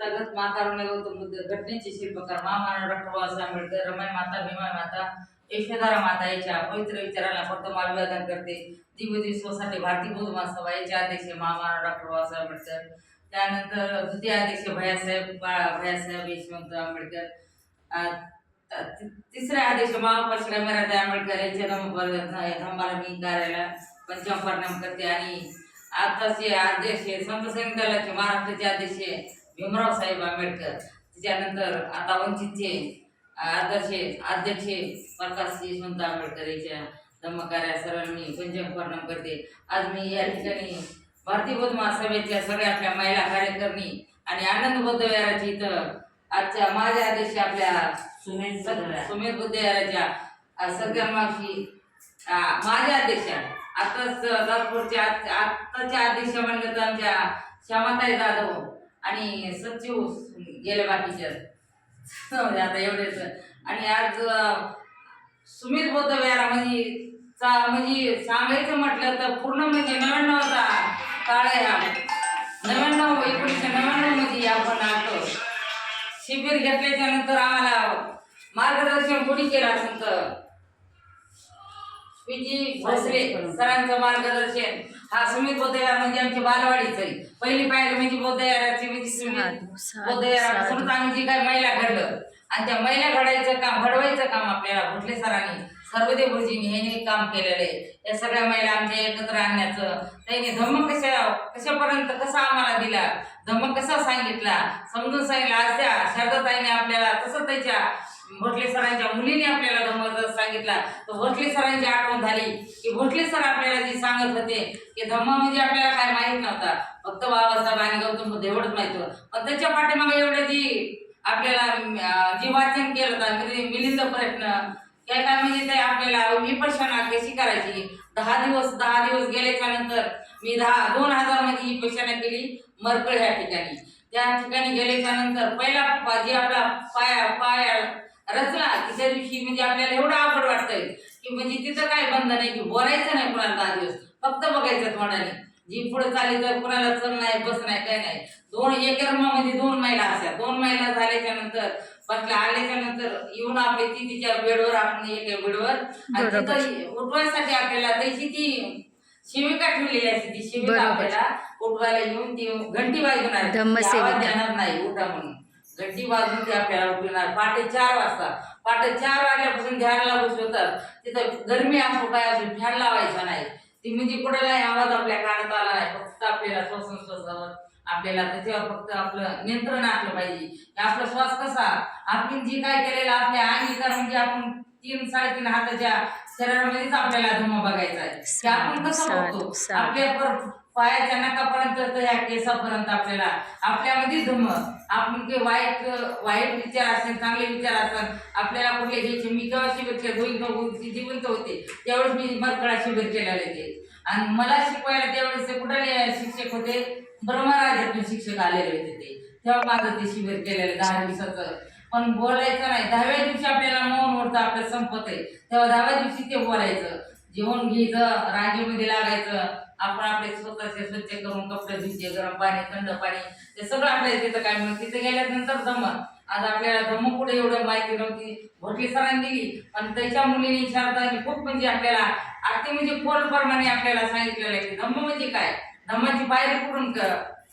तथागत माता गौतम बुद्ध घटनेचे शिल्पकार महामानव डॉक्टर बाबासाहेब आंबेडकर रमाई माता भीमा माता यशोधरा माता याच्या पवित्र विचाराला प्रथम अभिवादन करते। दिव्य सोसायटी भारतीय बौद्ध महासभा याचे अध्यक्ष महामानव डॉक्टर बाबासाहेब आंबेडकर, त्यानंतर द्वितीय अध्यक्ष भैयासाहेब यशवंत आंबेडकर, तिसरे अध्यक्ष महापौर मराठे आंबेडकर यांच्या धम्माला मी कार्याला पंचम परिणाम करते। आणि आताचे अध्यक्ष संत सैनिक दलाचे महाराष्ट्राचे अध्यक्ष भीमराव साहेब आंबेडकर, त्याच्यानंतर आता वंचितचे अध्यक्ष प्रकाश यशवंत आंबेडकर यांच्या धम्मकार्या सर्वांनी पंचम परिणाम करते। आज मी या ठिकाणी भारतीय बौद्ध महासभेच्या सगळ्या आपल्या महिला कार्यकर्ती आणि आनंद बौद्ध विहाराची इथं आजच्या माझ्या अध्यक्ष आपल्या सुमेध बौद्ध विहाराच्या सगळ्या मावशी माझ्या अध्यक्ष आताच दासपूरच्या आत्ताच्या अध्यक्ष म्हणलं तर आमच्या श्यामाताई जाधव आणि सचिव गेले बाकीच्या आता एवढेच। आणि आज सुमित बौद्ध विहारामध्ये म्हणजे सांगायचं म्हटलं तर पूर्ण म्हणजे 99चा काळ आहे हा। 1999 मध्ये आपण आलो शिबिर घेतल्याच्या नंतर आम्हाला मार्गदर्शन कोणी केलं असेल तर पीजी भोसले सरांचं मार्गदर्शन। हा सुमित बौद्ध विहार म्हणजे आमची बालवाडीच आहे। पहिली पायरी म्हणजे बौद्ध विहाराची म्हणजे सुमित बौद्ध विहारापासूनच आम्ही जी काही महिला घडलं आणि त्या महिला घडवायचं काम आपल्याला भोसले सरांनी सर्वदेव गुरुजींनी हे काम केलेलं आहे। या सगळ्या महिला आमच्या एकत्र आणण्याचं त्यांनी धम्म कशापर्यंत कसा आम्हाला दिला, धम्म कसा सांगितला समजून सांगितलं। आज त्या शारदाताईने आपल्याला तसं त्याच्या भोसले सरांच्या मुलीने आपल्याला धम्म सांगितला तर भोसले सरांची आठवण झाली की भोसले सर आपल्याला जी सांगत होते की धम्म म्हणजे आपल्याला काय माहित नव्हता, फक्त बाबासाहेब आणि गौतम बुद्ध एवढंच माहित होतं। पण त्याच्या पाठीमागे एवढं जी आपल्याला जी वाचन केलं होतं मिलिंद प्रश्न काय काय म्हणजे ते आपल्याला विपश्यना कशी करायची 10 दिवस गेल्याच्या नंतर मी 2000 मध्ये विपश्यना केली मरकळ ह्या ठिकाणी। त्या ठिकाणी गेल्याच्या नंतर पहिला जे आपला पाय रचला की त्या दिवशी म्हणजे आपल्याला एवढं आवड वाटतंय की म्हणजे तिथं काय बंद नाही की बोलायचं नाही कुणाला 10 दिवस, फक्त बघायचं तोंडाने। जी पुढे चालली तर कुणाला चल नाही बस नाही काय नाही। एका रूमामध्ये 2 महिला असल्या 2 महिला झाल्याच्या नंतर बसल्या आल्याच्या नंतर येऊन आपले तिच्या बेडवर आपण एका बेडवर उठवायसाठी आपल्याला त्याची ती शिविका ठेवलेली असते। ती शिविका आपल्याला उठवायला येऊन ती घंटी वाजवणार, आवाज देणार नाही उठा म्हणून, घंटी वाजवून ते आपल्याला उठवणार। पहाटे 4 वाजता, पहाटे 4 वाजल्यापासून ध्यानाला बसवतात। तिथं गरमी असो काय असो फॅन लावायचा नाही। ती म्हणजे कुठलाही आवाज आपल्या कानात आला नाही, फक्त आपल्याला श्वासोच्छ्वासावर आपल्याला त्याच्यावर फक्त आपलं नियंत्रण असलं पाहिजे की आपला श्वास कसा आपण जी काय केलेलं आपल्या अंगीकार म्हणजे आपण 3-3.5 हाताच्या शरीरामध्येच आपल्याला धम्म बघायचा आहे की आपण कसं बघतो आपल्या पायाच्या नकापर्यंत तर या केसापर्यंत आपल्याला आपल्यामध्ये धम्म आपण की वाईट विचार असेल चांगले विचार असतात आपल्याला कुठले घ्यायचे। मी केव्हा शिबिर केलं जिवंत होते त्यावेळेस मी मरकळा शिबिर केलेले ते आणि मला शिकवायला त्यावेळेस कुठले शिक्षक होते ब्रह्मराजातून शिक्षक आलेले होते ते तेव्हा माझं ते शिबिर केलेलं 10 दिवसाचं। पण बोलायचं नाही 10व्या दिवशी आपल्याला मौन होतं आपलं संपत आहे तेव्हा 10व्या दिवशी ते बोलायचं, जेवण घ्यायचं, रांगेमध्ये लागायचं, आपण आपले स्वतःचे स्वच्छ करून कपडे धुयचे, गरम पाणी थंड पाणी ते सगळं आपल्याला तिथं काय म्हणून तिथे गेल्यानंतर धम्म। आज आपल्याला धम्म पुढे एवढं माहिती नव्हती भोसले सरांनी दिली, पण त्याच्या मुलीने शारदाने खूप म्हणजे आपल्याला अगदी म्हणजे खोलप्रमाणे आपल्याला सांगितलेलं आहे की धम्म म्हणजे काय, धम्माची पायरी कुठून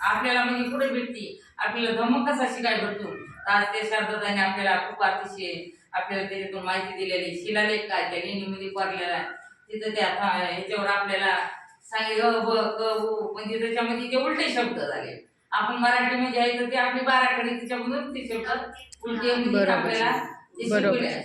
आपल्याला म्हणजे कुठे भेटती, आपल्याला धम्म कसा शिकाय भेटतो। आज ते शारदाने आपल्याला खूप अतिशय आपल्याला त्याच्यातून माहिती दिलेली। शिलालेख काय त्या लेणीमध्ये कोरलेला तिथं त्या ह्याच्यावर आपल्याला सांगितलं म्हणजे त्याच्यामध्ये ते उलटे शब्द झाले। आपण मराठी म्हणजे आहे तर ते आपली बाराखडी त्याच्यामधून ते शब्द उलटे आपल्याला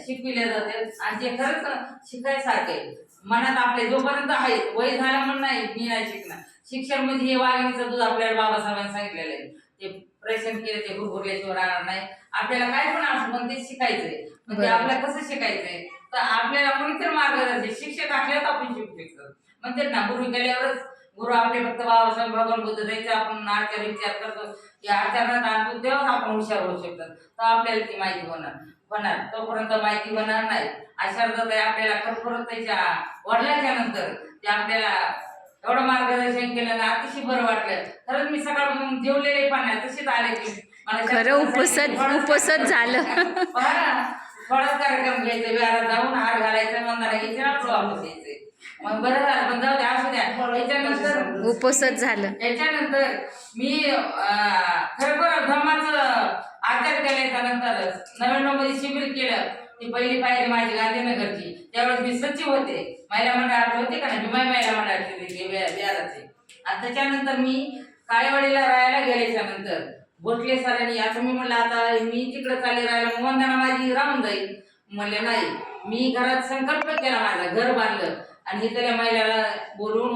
शिकविल्या जातात आणि ते खरंच शिकायसारखे मनात आपले जोपर्यंत आहे वय झालं म्हणून नाही मी नाही शिकणार। शिक्षण म्हणजे हे वाघिणीचं दूध आपल्याला बाबासाहेबांनी सांगितलेलं आहे, ते प्रेषण केलं ते गुरगुरल्याशिवाय राहणार नाही। आपल्याला काय पण असं पण ते शिकायचंय म्हणजे आपल्याला कसं शिकायचंय तर आपल्याला कोणीतरी मार्गदर्शक शिक्षक असल्यावर आपण शिकू शकतो म्हणतात ना। गुरु केल्यावरच गुरु आपले फक्त बाबासाहेब भगवान बुद्ध द्यायचा आपण आचार्य विचार करतो की आचरणात आणतो तेव्हाच आपण हुशार होऊ शकतो तर आपल्याला ती माहिती होणार तोपर्यंत माहिती होणार नाही। शारदाताई आपल्याला खरोखरच त्याच्या वडिलांच्या नंतर ते आपल्याला एवढं मार्गदर्शन केलं ना अतिशय बरं वाटलं। खरंच मी सकाळपासून जेवलेले पण नाही तसेच आले की खरं उपसत झालं. थोडाच कार्यक्रम घ्यायचा, विहारात जाऊन हार घालायचा, मंदारा घ्यायचे, आपलं वापस यायचंय. मग बरं झालं, पण जाऊ द्या, असू द्या. याच्यानंतर उपसत झालं. याच्यानंतर मी खरोखर धर्माचं आचार केल्याच्या नंतर 99 मध्ये शिबिर केलं. ती पहिली पायरी माझी गांधीनगरची. त्यावेळेस मी सचिव होते, महिला मंडळाचे होते का नाही, मी महिला मंडळाचे बिहाराचे. आणि त्याच्यानंतर मी काळेवाडीला राहायला गेल्याच्या नंतर भोसले सरांनी असं मी म्हणलं, आता मी तिकडे चालले राहायला, वंदना माझी राहून जाईल. म्हणले नाही, मी घरात संकल्प केला, माझा घर बांधलं आणि इथल्या महिलाला बोलवून